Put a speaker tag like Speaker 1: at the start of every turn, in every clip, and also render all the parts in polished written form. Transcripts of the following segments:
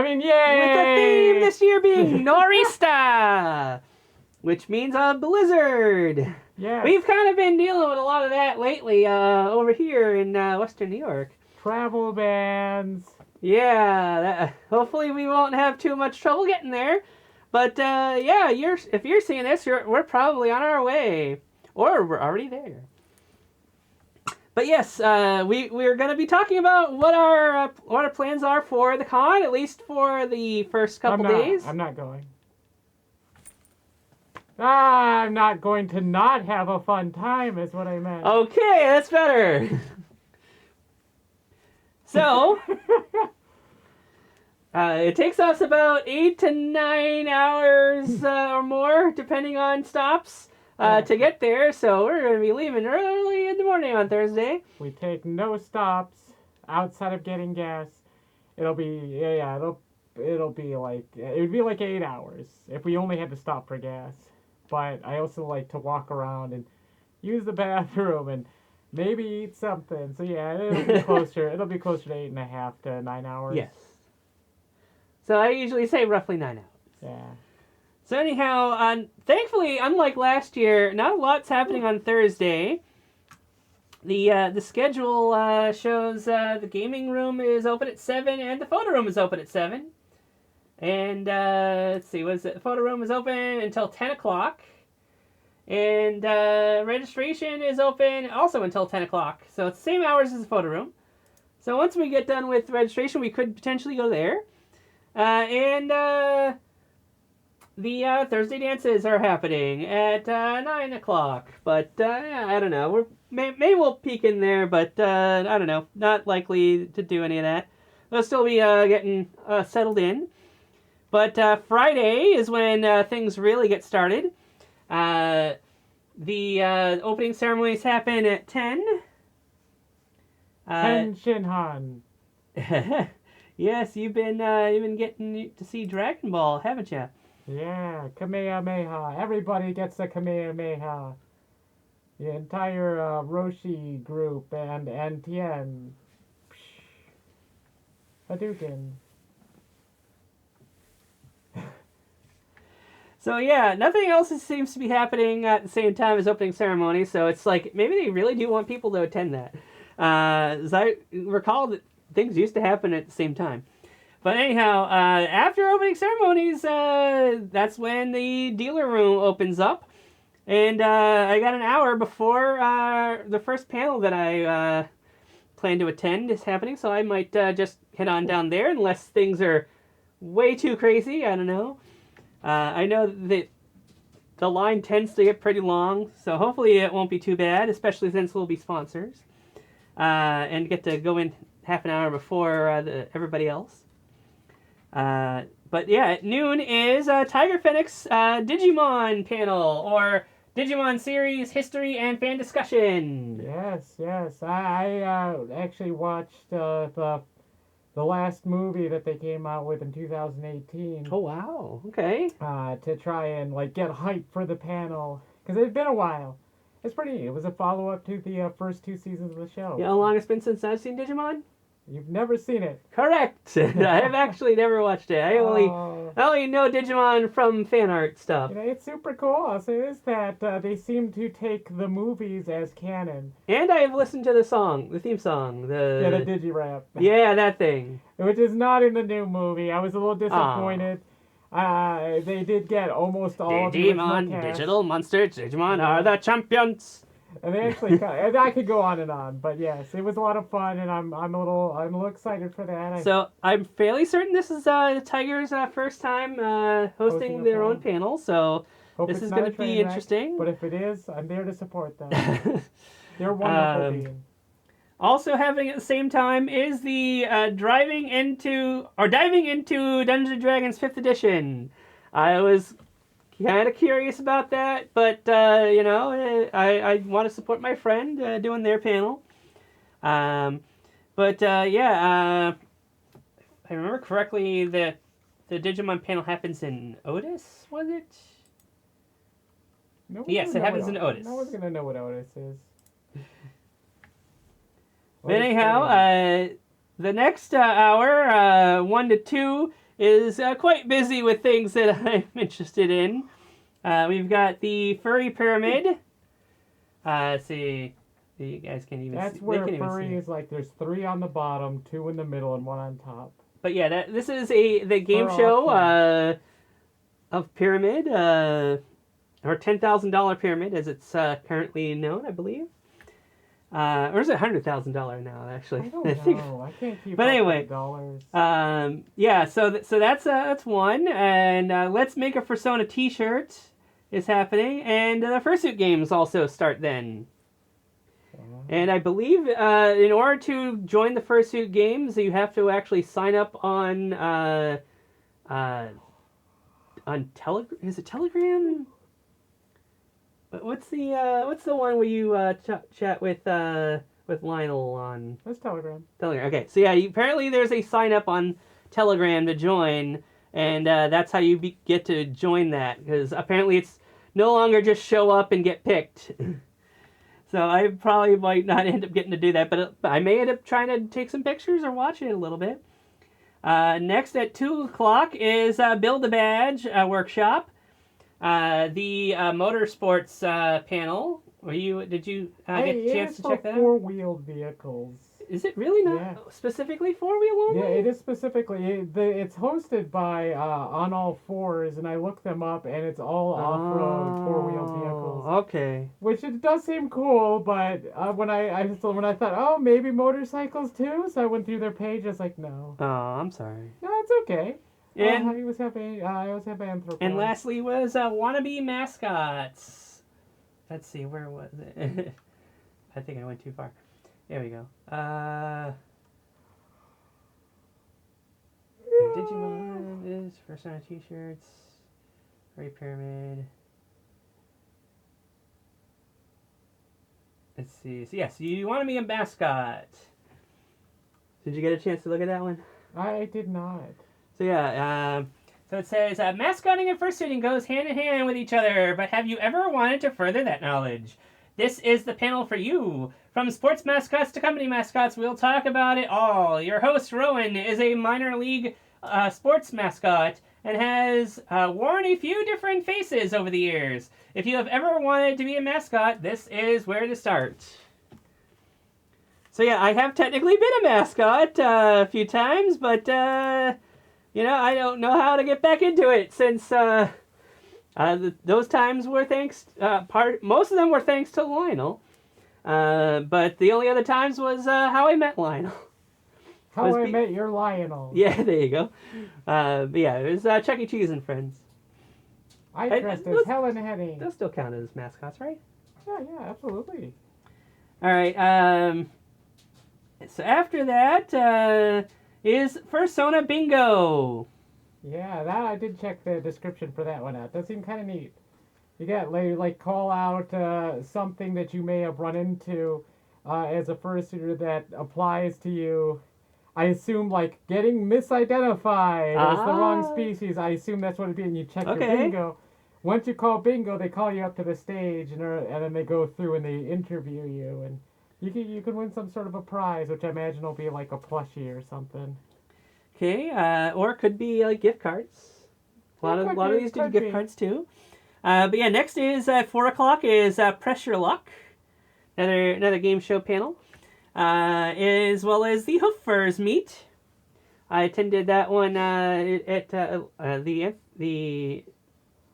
Speaker 1: mean, yay!
Speaker 2: With the theme this year being Nor'easter, which means a blizzard.
Speaker 1: Yeah.
Speaker 2: We've kind of been dealing with a lot of that lately over here in Western New York.
Speaker 1: Travel bans.
Speaker 2: Yeah, hopefully we won't have too much trouble getting there. But yeah, if you're seeing this, we're probably on our way, or we're already there. But yes, we're going to be talking about what our plans are for the con, at least for the first couple days.
Speaker 1: I'm not going. I'm not going to not have a fun time, is what I meant.
Speaker 2: Okay, that's better. So, it takes us about 8 to 9 hours or more, depending on stops, to get there. So we're going to be leaving early in the morning on Thursday.
Speaker 1: We take no stops outside of getting gas. It'll be it'll be like it would be like 8 hours if we only had to stop for gas. But I also like to walk around and use the bathroom and maybe eat something. So yeah, it'll be closer. It'll be closer to 8.5 to 9 hours.
Speaker 2: Yes. So I usually say roughly 9 hours.
Speaker 1: Yeah.
Speaker 2: So anyhow, thankfully, unlike last year, not a lot's happening on Thursday. The schedule shows the gaming room is open at 7 and the photo room is open at 7. And let's see, the photo room is open until 10 o'clock. And registration is open also until 10 o'clock. So it's the same hours as the photo room. So once we get done with registration, we could potentially go there. And the Thursday dances are happening at 9 o'clock. But I don't know. Maybe we'll peek in there, but I don't know. Not likely to do any of that. We'll still be getting settled in. But Friday is when things really get started. The opening ceremonies happen at 10.
Speaker 1: 10 Shinhan.
Speaker 2: Yes, you've been getting to see Dragon Ball, haven't you?
Speaker 1: Yeah, Kamehameha. Everybody gets a Kamehameha. The entire Roshi group and Tien. Hadouken.
Speaker 2: So yeah, nothing else seems to be happening at the same time as opening ceremony. So it's like maybe they really do want people to attend that. As I recall that things used to happen at the same time. But anyhow, after opening ceremonies, that's when the dealer room opens up. And I got an hour before the first panel that I plan to attend is happening. So I might just head on down there unless things are way too crazy. I don't know. I know that the line tends to get pretty long. So hopefully it won't be too bad, especially since we'll be sponsors. And get to go in half an hour before everybody else. But yeah, at noon is Tiger Phoenix Digimon panel, or Digimon series history and fan discussion.
Speaker 1: Yes. I actually watched the last movie that they came out with in 2018.
Speaker 2: Oh wow! Okay.
Speaker 1: To try and get hype for the panel, because it had been a while. It was a follow up to the first 2 seasons of the show.
Speaker 2: Yeah, how long it's been since I've seen Digimon?
Speaker 1: You've never seen it.
Speaker 2: Correct. I have actually never watched it. I only know Digimon from fan art stuff.
Speaker 1: It's super cool. I'll say this, that they seem to take the movies as canon.
Speaker 2: And I have listened to the theme song.
Speaker 1: The Digirap.
Speaker 2: Yeah, that thing.
Speaker 1: Which is not in the new movie. I was a little disappointed. They did get almost all of the
Speaker 2: Digimon, digital monsters, Digimon are the champions.
Speaker 1: And they actually, I could go on and on, but yes, it was a lot of fun, and I'm a little excited for that.
Speaker 2: So I'm fairly certain this is Tiger's first time hosting their own panel. So this is going to be interesting.
Speaker 1: But if it is, I'm there to support them. They're wonderful being.
Speaker 2: Also happening at the same time is the diving into Dungeons and Dragons 5th edition. I was kind of curious about that, but I want to support my friend doing their panel. If I remember correctly, the Digimon panel happens in Otis, was it? Yes, it happens in Otis.
Speaker 1: No one's gonna know what Otis is.
Speaker 2: But anyhow, the next hour, 1 to 2, is quite busy with things that I'm interested in. We've got the Furry Pyramid. Let's see. You guys can't even
Speaker 1: That's
Speaker 2: see.
Speaker 1: where furry is like there's 3 on the bottom, 2 in the middle, and 1 on top.
Speaker 2: But yeah, this is the game
Speaker 1: For
Speaker 2: show
Speaker 1: auction.
Speaker 2: of Pyramid, or $10,000 Pyramid as it's currently known, I believe. Or is it $100,000 now? Actually,
Speaker 1: I don't know. I can't keep
Speaker 2: But
Speaker 1: up
Speaker 2: anyway,
Speaker 1: with dollars.
Speaker 2: yeah. So that's one, and Let's Make a Persona T-shirt is happening, and the Fursuit games also start then. And I believe in order to join the Fursuit games, you have to actually sign up on Telegram. Is it Telegram? What's the one where you chat with Lionel on?
Speaker 1: That's Telegram.
Speaker 2: Telegram. Okay, so yeah, apparently there's a sign up on Telegram to join, and that's how you get to join that, because apparently it's no longer just show up and get picked. So I probably might not end up getting to do that, but I may end up trying to take some pictures or watch it a little bit. Next at 2 o'clock is Build a Badge workshop. The motorsports panel. Did you get a chance to check that out?
Speaker 1: 4-wheeled vehicles.
Speaker 2: Is it really not specifically 4-wheel only?
Speaker 1: Yeah, it is specifically. It's hosted by On All Fours, and I looked them up, and it's all off-road 4-wheeled vehicles.
Speaker 2: Okay.
Speaker 1: Which it does seem cool, but when I thought, oh, maybe motorcycles too, so I went through their page. I was like, no.
Speaker 2: Oh, I'm sorry.
Speaker 1: No, it's okay.
Speaker 2: And
Speaker 1: I was happy. I was happy. Anthro.
Speaker 2: And lastly was wannabe mascots. Let's see, where was it? I think I went too far. There we go. Digimon is Persona T-shirts. Furry Pyramid. Let's see. So yes, you want to be a mascot. Did you get a chance to look at that one?
Speaker 1: I did not.
Speaker 2: So yeah, so it says, mascotting and fursuiting goes hand in hand with each other, but have you ever wanted to further that knowledge? This is the panel for you. From sports mascots to company mascots, we'll talk about it all. Your host, Rowan, is a minor league sports mascot and has worn a few different faces over the years. If you have ever wanted to be a mascot, this is where to start. So yeah, I have technically been a mascot a few times, but I don't know how to get back into it since those times were most of them were thanks to Lionel. But the only other times was how I met Lionel.
Speaker 1: How I Met Your Lionel.
Speaker 2: Yeah, there you go. But yeah, it was Chuck E. Cheese and Friends.
Speaker 1: I dressed as Helen Henning.
Speaker 2: Those still count as mascots, right?
Speaker 1: Yeah, absolutely.
Speaker 2: All right. So after that is Persona Bingo.
Speaker 1: Yeah, that I did check the description for that one out. That seemed kind of neat. You got like call out something that you may have run into as a fursuiter that applies to you. I assume like getting misidentified as the wrong species. I assume that's what it'd be, and you check your bingo. Once you call bingo, they call you up to the stage, and then they go through and they interview you, and you can win some sort of a prize, which I imagine will be like a plushie or something.
Speaker 2: Okay, or it could be like gift cards. A lot of these do gift cards too. But yeah, next is at 4 o'clock is Press Your Luck, another game show panel, as well as the Hoof Furs meet. I attended that one at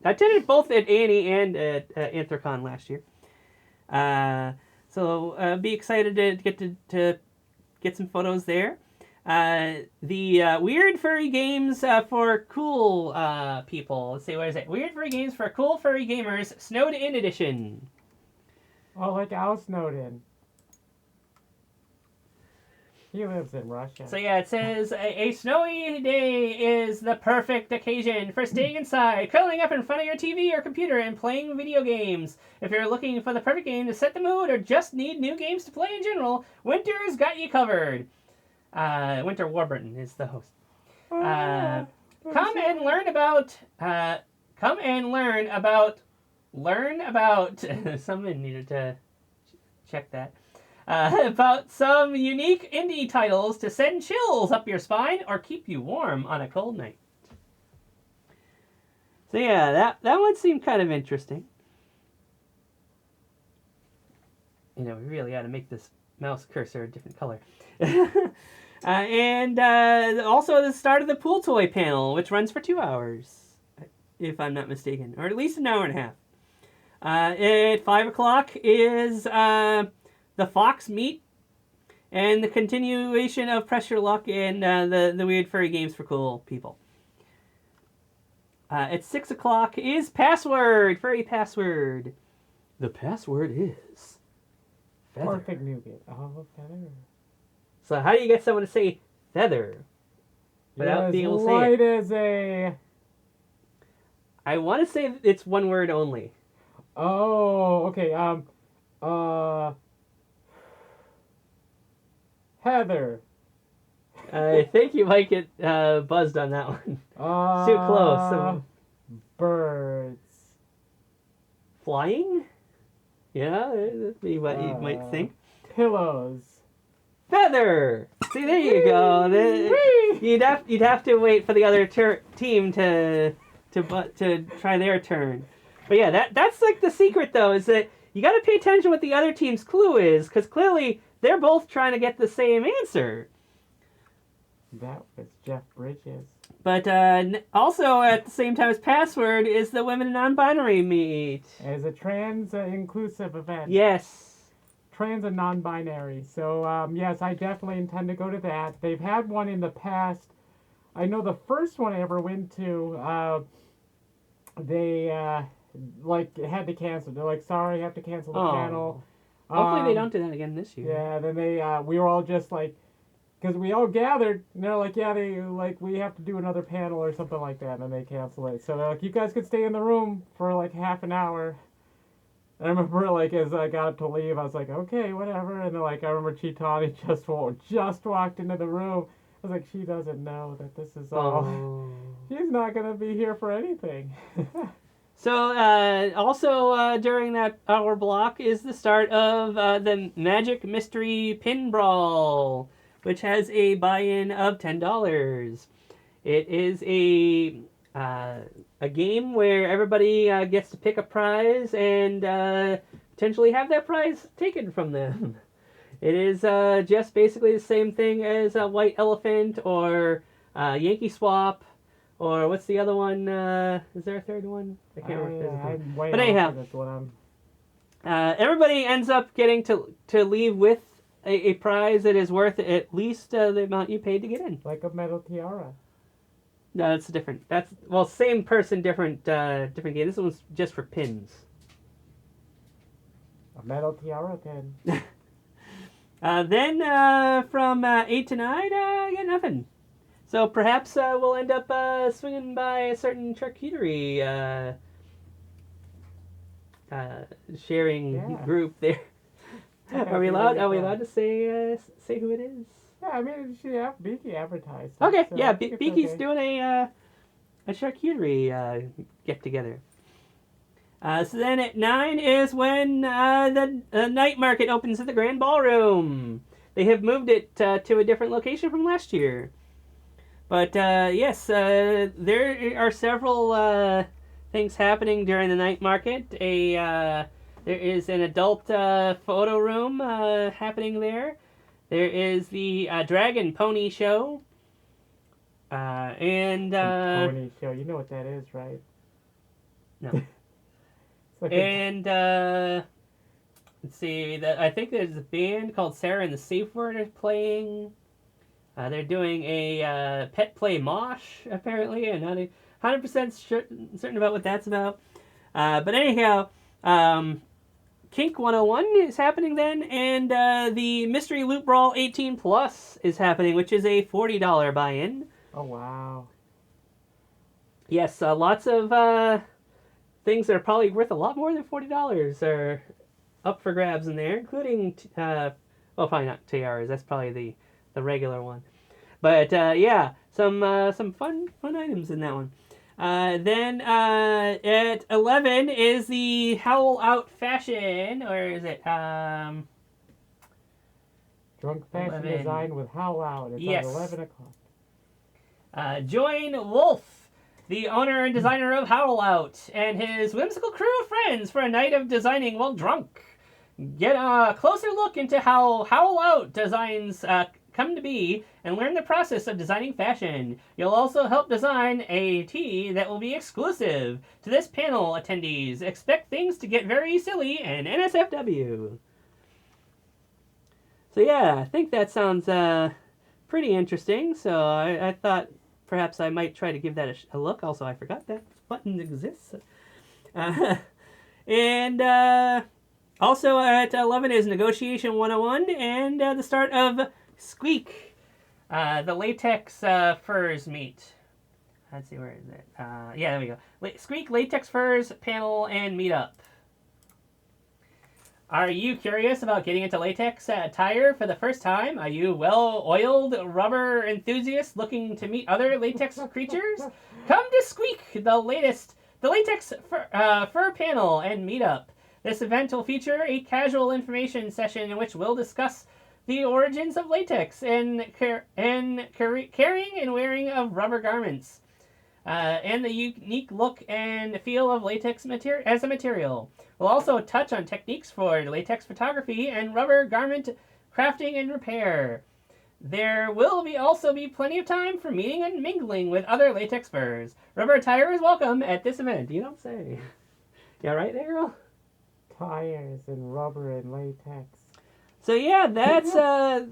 Speaker 2: I attended both at A&E and at Anthrocon last year. So be excited to get to get some photos there. The Weird Furry Games for Cool people. Let's see, what is it? Weird Furry Games for Cool Furry Gamers, Snowed In Edition.
Speaker 1: Oh, like Al Snowden. He lives in Russia.
Speaker 2: So yeah, it says, a snowy day is the perfect occasion for staying inside, curling up in front of your TV or computer and playing video games. If you're looking for the perfect game to set the mood or just need new games to play in general, Winter's got you covered. Winter Warburton is the host. Come and learn about. Someone needed to check that. About some unique indie titles to send chills up your spine or keep you warm on a cold night. So yeah, that one seemed kind of interesting. We really got to make this mouse cursor a different color. And also the start of the pool toy panel, which runs for 2 hours, if I'm not mistaken, or at least an hour and a half. At 5 o'clock is the Fox Meet and the continuation of Pressure Luck and the Weird Furry Games for Cool People. At 6 o'clock is Password, Furry Password. The password is feather.
Speaker 1: Perfect nougat. Oh, feather.
Speaker 2: So how do you get someone to say feather without being able to say
Speaker 1: light
Speaker 2: it?
Speaker 1: as a...
Speaker 2: I want to say it's one word only.
Speaker 1: Oh, okay. Heather.
Speaker 2: I think you might get buzzed on that one. Too close.
Speaker 1: Birds.
Speaker 2: Flying? Yeah, that'd be what you might think.
Speaker 1: Pillows.
Speaker 2: Feather. See, there you go. You'd have to wait for the other team to try their turn. But yeah, that's like the secret though, is that you got to pay attention what the other team's clue is, because clearly they're both trying to get the same answer.
Speaker 1: That was Jeff Bridges.
Speaker 2: But also at the same time as Password is the Women in Non-Binary Meet.
Speaker 1: As a trans-inclusive event.
Speaker 2: Yes.
Speaker 1: Trans and non-binary. So, yes, I definitely intend to go to that. They've had one in the past. I know the first one I ever went to, they, had to cancel. They're like, sorry, you have to cancel the panel.
Speaker 2: Hopefully they don't do that again this year.
Speaker 1: Yeah, then we were all just like, because we all gathered, and they're like, yeah, we have to do another panel or something like that, and then they cancel it. So they're like, you guys could stay in the room for like half an hour. I remember, as I got up to leave, I was like, okay, whatever. And then, I remember Chitani just walked into the room. I was like, she doesn't know that this is all. Oh. She's not going to be here for anything.
Speaker 2: So, also during that hour block is the start of the Magic Mystery Pin Brawl, which has a buy-in of $10. It is a game where everybody gets to pick a prize and potentially have that prize taken from them. It is just basically the same thing as a White Elephant or Yankee Swap, or what's the other one? Is there a third one? I can't remember. But anyhow, everybody ends up getting to leave with a prize that is worth at least the amount you paid to get in.
Speaker 1: Like a metal tiara.
Speaker 2: No, that's different. Same person, different game. This one's just for pins.
Speaker 1: A metal tiara pin.
Speaker 2: Then from 8 to 9, I got nothing. So perhaps we'll end up swinging by a certain charcuterie sharing group there. Are we allowed to say who it is?
Speaker 1: Yeah, I mean, Beaky advertised.
Speaker 2: Okay, so yeah, Beaky's doing a charcuterie get together. So then at 9 is when the night market opens at the Grand Ballroom. They have moved it to a different location from last year. But yes, there are several things happening during the night market. There is an adult photo room happening there. There is the Dragon Pony Show.
Speaker 1: Pony Show, you know what that is, right?
Speaker 2: No. And let's see. I think there's a band called Sarah and the Safe Word is playing. They're doing a pet play mosh, apparently. I'm not 100% certain about what that's about. But anyhow, Kink 101 is happening then, and the Mystery Loot Brawl 18 Plus is happening, which is a $40 buy-in.
Speaker 1: Oh, wow.
Speaker 2: Yes, lots of things that are probably worth a lot more than $40 are up for grabs in there, including, probably not tiaras. That's probably the regular one. But, yeah, some fun items in that one. Then at 11 is the Howl Out Fashion, or is it
Speaker 1: Drunk Fashion
Speaker 2: 11.
Speaker 1: Design with Howl Out. It's
Speaker 2: yes.
Speaker 1: at 11 o'clock.
Speaker 2: Join Wolf, the owner and designer of Howl Out, and his whimsical crew of friends for a night of designing while drunk. Get a closer look into how Howl Out designs come to be and learn the process of designing fashion. You'll also help design a tee that will be exclusive to this panel attendees. Expect things to get very silly and NSFW. So yeah, I think that sounds pretty interesting. So I thought perhaps I might try to give that a look. Also, I forgot that button exists. And also at 11 is Negotiation 101 and the start of Squeak, the latex furs meet. Let's see, where is it? Yeah, there we go. Squeak Latex Furs panel and meetup. Are you curious about getting into latex attire for the first time? Are you well-oiled rubber enthusiast looking to meet other latex creatures? Come to Squeak, the latex fur panel and meetup. This event will feature a casual information session in which we'll discuss the origins of latex and carrying and wearing of rubber garments, and the unique look and feel of latex as a material. We'll also touch on techniques for latex photography and rubber garment crafting and repair. There will also be plenty of time for meeting and mingling with other latex furs. Rubber attire is welcome at this event. You don't say. Yeah, right, Ariel?
Speaker 1: Tires and rubber and latex.
Speaker 2: So yeah, that's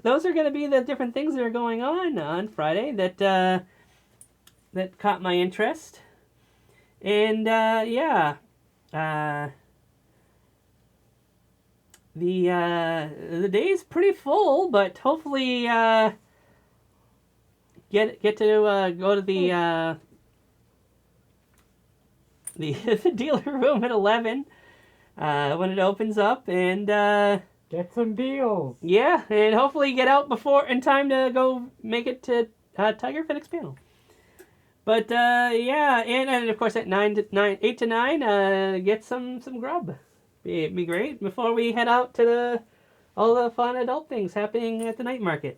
Speaker 2: those are going to be the different things that are going on Friday that caught my interest, and yeah, the day's pretty full, but hopefully get to go to the the dealer room at 11 when it opens up and.
Speaker 1: Get some deals.
Speaker 2: Yeah, and hopefully get out in time to go make it to Tiger Phoenix panel. But yeah, and of course at 8 to 9, get some grub. Be great before we head out to all the fun adult things happening at the night market.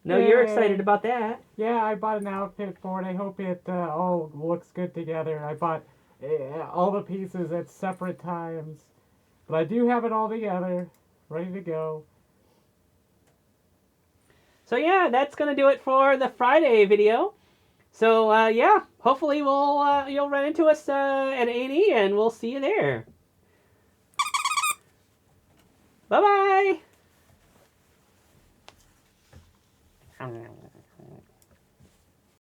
Speaker 2: No, you're excited about that.
Speaker 1: Yeah, I bought an outfit for it. I hope it all looks good together. I bought all the pieces at separate times. But I do have it all together, ready to go.
Speaker 2: So yeah, that's going to do it for the Friday video. So yeah, hopefully you'll run into us at A&E and we'll see you there. Bye-bye!